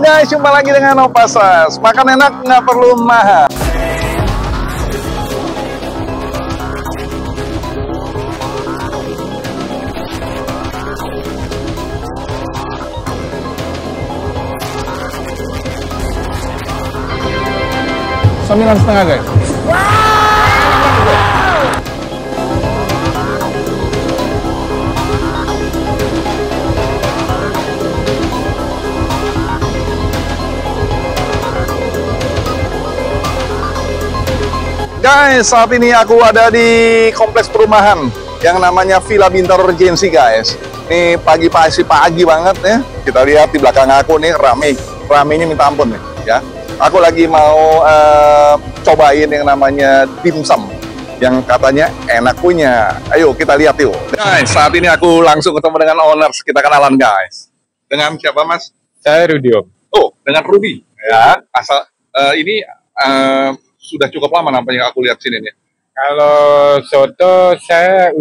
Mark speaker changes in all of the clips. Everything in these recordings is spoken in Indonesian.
Speaker 1: guys, jumpa lagi dengan Opa Sas. Makan enak nggak perlu mahal. Sembilan setengah guys. Guys, saat ini aku ada di kompleks perumahan yang namanya Villa Bintaro Regency guys. Ini pagi banget ya. Kita lihat di belakang aku nih ramenya minta ampun nih ya. Aku lagi mau cobain yang namanya dimsum yang katanya enak punya. Ayo kita lihat yuk. Guys, saat ini aku langsung ketemu dengan owners. Kita kenalan guys. Dengan siapa mas?
Speaker 2: Saya Rudi Om.
Speaker 1: Oh, dengan Rudi. Ya, asal ini sudah cukup lama nampaknya aku lihat sini nih.
Speaker 2: Kalau soto saya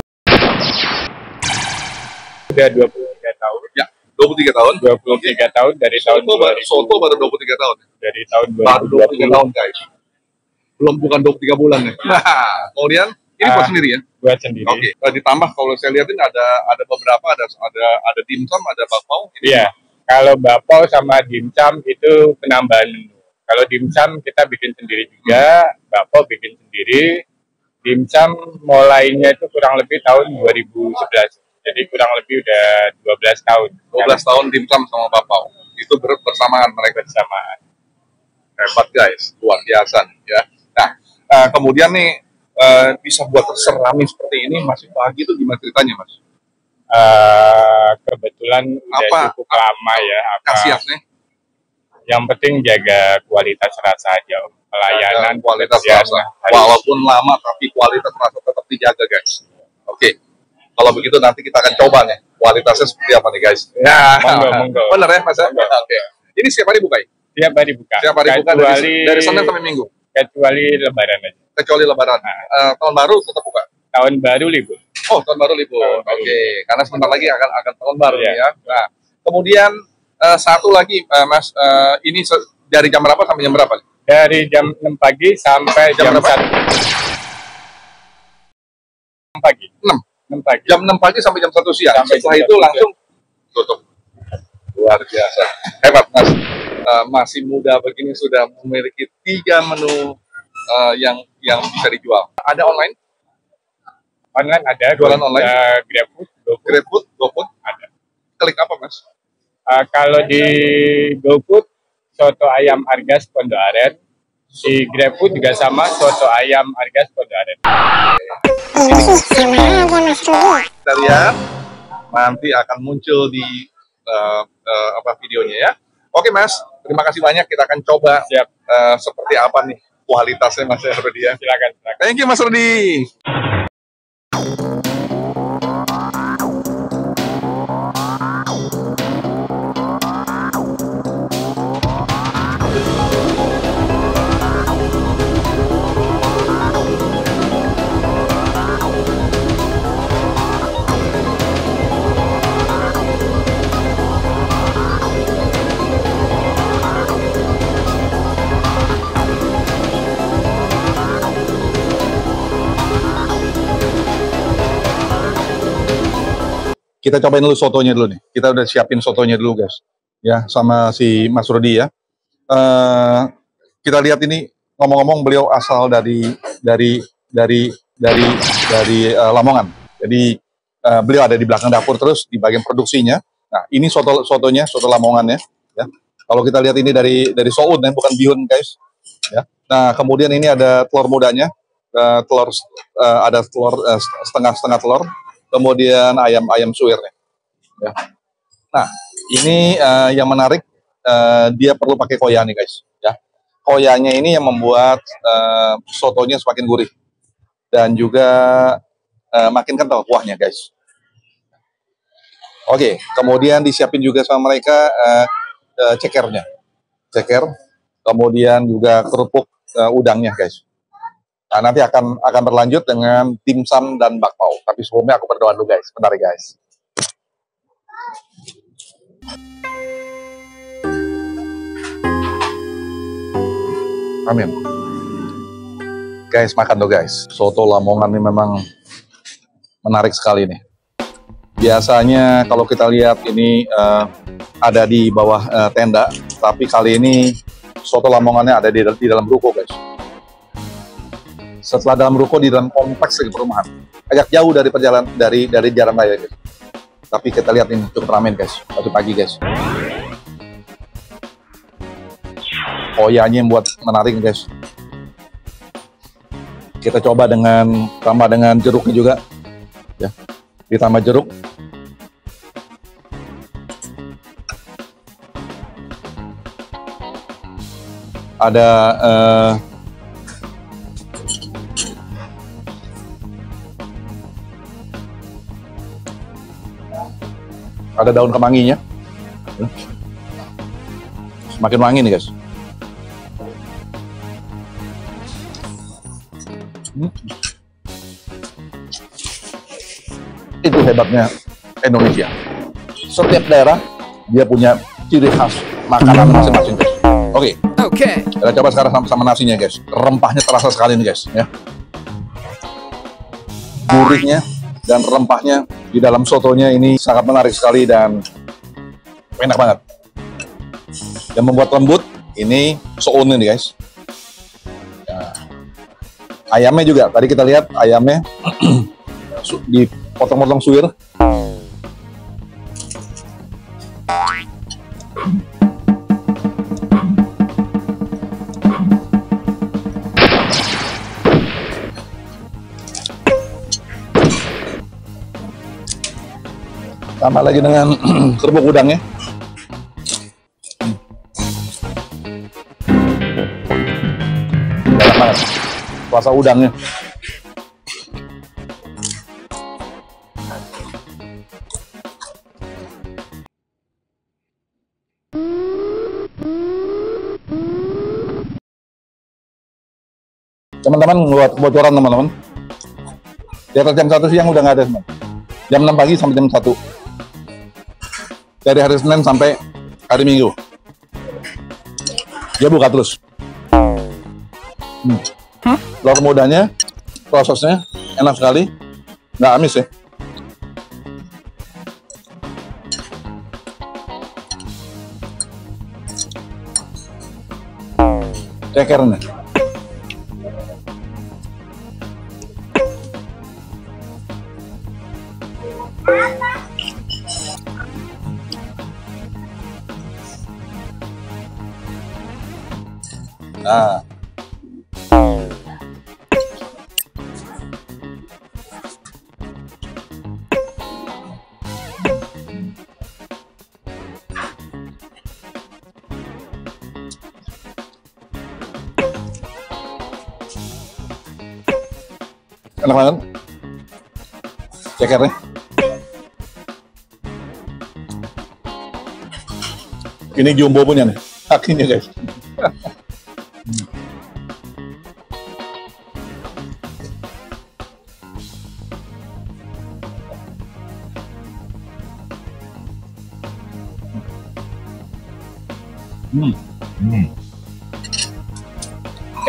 Speaker 2: udah 23 tahun.
Speaker 1: Ya, 23 tahun.
Speaker 2: 23 tahun dari tahun 2000.
Speaker 1: Soto baru 23 tahun.
Speaker 2: Dari tahun
Speaker 1: Baru 23 tahun guys. Belum, bukan 23 bulan ya. Kemudian ini buat sendiri ya?
Speaker 2: Buat sendiri.
Speaker 1: Oke. Ditambah kalau saya lihat ini ada beberapa, ada dimsum, ada bakpao.
Speaker 2: Iya. Kalau bakpao sama dimsum itu penambahan menu. Kalau dimsum kita bikin sendiri juga, bakpao bikin sendiri. Dimsum mulainya itu kurang lebih tahun 2011. Jadi kurang lebih udah 12 tahun.
Speaker 1: 12 tahun dimsum sama bakpao. Itu bersamaan mereka.
Speaker 2: Bersamaan.
Speaker 1: Hebat guys, luar biasa ya. Nah, kemudian nih bisa buat serami seperti ini masih pagi itu gimana ceritanya mas?
Speaker 2: Kebetulan udah cukup lama ya.
Speaker 1: Khasiatnya?
Speaker 2: Yang penting jaga kualitas rasa aja, pelayanan,
Speaker 1: kualitas rasa. Walaupun lama tapi kualitas rasa tetap dijaga guys. Oke. Kalau begitu nanti kita akan coba nih kualitasnya seperti apa nih guys.
Speaker 2: Nah, monggo.
Speaker 1: Bener ya mas? Oke. Ini setiap hari buka ya?
Speaker 2: Tiap hari buka.
Speaker 1: Tiap hari buka dari Senin sampai Minggu.
Speaker 2: Kecuali Lebaran aja.
Speaker 1: Kecuali Lebaran. Tahun baru tetap buka.
Speaker 2: Tahun baru libur.
Speaker 1: Oh, tahun baru libur. Oke. Karena sebentar lagi akan tahun baru ya. Nah, kemudian satu lagi Mas, ini dari jam berapa sampai jam berapa?
Speaker 2: Dari jam 6 pagi sampai jam 1 pagi. 6 pagi.
Speaker 1: Jam 6 pagi sampai jam 1 siang. Setelah itu langsung tutup. Luar biasa. Hebat Mas. Masih muda begini sudah memiliki 3 menu yang bisa dijual. Ada online?
Speaker 2: Online ada.
Speaker 1: Jualan online?
Speaker 2: GrabFood,
Speaker 1: GoFood ada. Klik apa Mas?
Speaker 2: Kalau di GoFood, soto ayam Argas Pondok Aren. Di GrabFood juga sama, soto ayam Argas Pondok Aren.
Speaker 1: Kita lihat, nanti akan muncul di videonya ya. Oke Mas, terima kasih banyak. Kita akan coba seperti apa nih kualitasnya Mas Rudi ya.
Speaker 2: Silakan.
Speaker 1: Thank you Mas Rudi. Kita cobain dulu sotonya dulu nih. Kita udah siapin sotonya dulu guys. Ya, sama si Mas Rudi ya. Kita lihat ini, ngomong-ngomong beliau asal dari Lamongan. Jadi beliau ada di belakang dapur terus di bagian produksinya. Nah, ini soto Lamongan ya. Kalau kita lihat ini dari soun ya, bukan bihun guys. Ya. Nah, kemudian ini ada telur mudanya. Ada telur setengah telur. Kemudian ayam suwirnya. Ya. Nah, ini yang menarik, dia perlu pakai koya nih guys. Ya. Koyanya ini yang membuat sotonya semakin gurih dan juga makin kental kuahnya guys. Oke, kemudian disiapin juga sama mereka ceker, kemudian juga kerupuk udangnya guys. Nah, nanti akan berlanjut dengan dimsum dan bakpao. Tapi sebelumnya aku berdoa dulu guys. Bentar ya guys. Amin. Guys, makan tuh guys. Soto Lamongan ini memang menarik sekali nih. Biasanya kalau kita lihat ini ada di bawah tenda, tapi kali ini soto Lamongannya ada di dalam ruko guys. Setelah dalam ruko, di dalam kompleks lagi perumahan, agak jauh dari perjalanan dari jalan raya guys. Tapi kita lihat ini cukup ramai guys, pagi-pagi guys. Koyanya yang buat menarik guys. Kita coba tambah dengan jeruknya juga, ya. Ditambah jeruk. Ada daun kemanginya. Semakin wangi nih guys. Itu hebatnya Indonesia. Setiap daerah dia punya ciri khas makanan masing-masing guys. Oke. Kita coba sekarang sama nasinya guys. Rempahnya terasa sekali nih guys, ya. Gurihnya dan rempahnya di dalam sotonya ini sangat menarik sekali dan enak banget. Yang membuat lembut ini soun nih guys. Ya. Ayamnya juga, tadi kita lihat ayamnya dipotong-potong suwir. Tambah lagi dengan kerupuk udangnya. Enak banget rasa udangnya. Teman-teman, buat bocoran teman-teman, di atas jam 1 siang udah nggak ada teman. Jam 6 pagi sampai jam 1. Dari hari Senin sampai hari Minggu. Dia buka terus. Telur mudanya, prosesnya enak sekali. Nggak amis ya. Cekernya. Nah, enak banget cekernya. Ini jumbo punya nih, kakinya guys.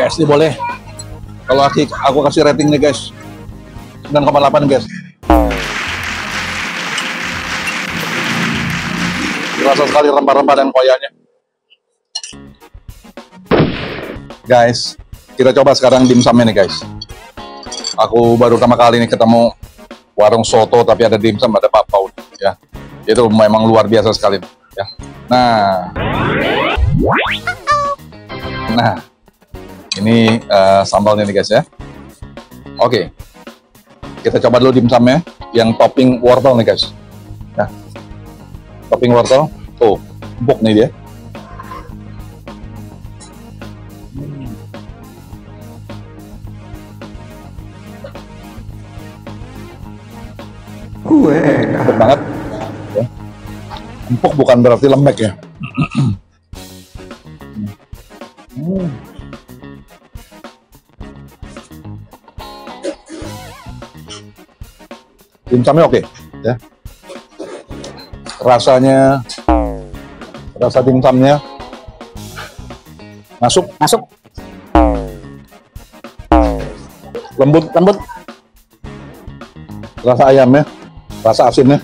Speaker 1: KFC boleh. Kalau aku kasih rating nih guys, 9,8 guys. Terasa sekali rempah-rempah dan koyanya. Guys, kita coba sekarang dimsumnya nih guys. Aku baru pertama kali nih ketemu warung soto tapi ada dimsum, ada papau ya. Itu memang luar biasa sekali ya. Nah, ini sambalnya nih guys ya. Oke, kita coba dulu dimsumnya yang topping wortel nih guys. Ya. Topping wortel, tuh empuk nih dia. Empuk banget. Ya. Empuk bukan berarti lembek ya. Dimsumnya oke, ya. Rasa dimsumnya masuk. lembut, rasa ayamnya, rasa asinnya,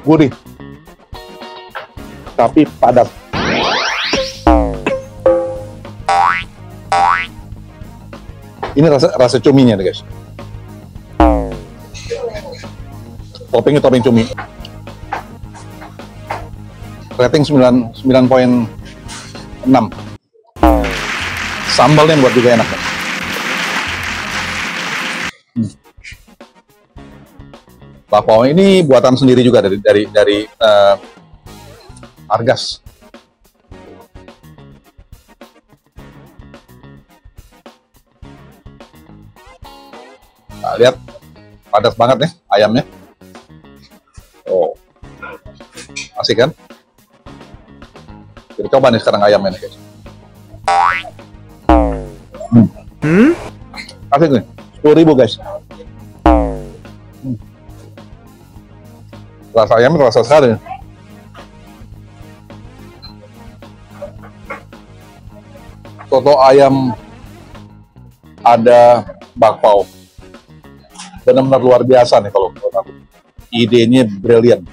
Speaker 1: gurih, tapi padat. Ini rasa cuminya nih guys. Toppingnya topping cumi. Rating 9,6. Sambalnya buat juga enak. Bakpao ini buatan sendiri juga dari Argas. Nah, lihat padat banget nih ayamnya. Oh, asik kan? Kita coba nih sekarang ayamnya nih guys. Asik nih, 10.000 guys. Rasa ayamnya terasa sekali. Soto ayam ada bakpao. Benar-benar luar biasa nih kalau menurut aku. Idenya brilian.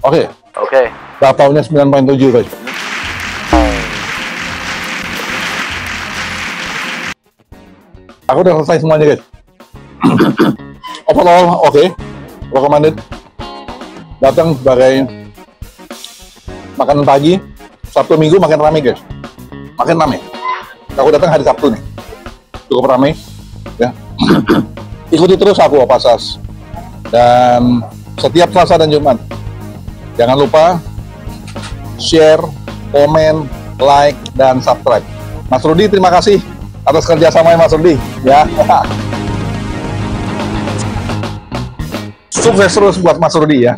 Speaker 1: Oke. Bakpaonya 9,7 guys. Aku udah selesai semuanya guys. Overall oke. Recommended. Datang sebagai makanan pagi, Sabtu Minggu makin ramai guys. Makin ramai. Aku datang hari Sabtu nih, cukup ramai, ya. Ikuti terus aku Opasas, dan setiap Selasa dan Jumat. Jangan lupa share, komen, like, dan subscribe. Mas Rudi, terima kasih atas kerjasamanya Mas Rudi, ya. Sukses terus buat Mas Rudi ya.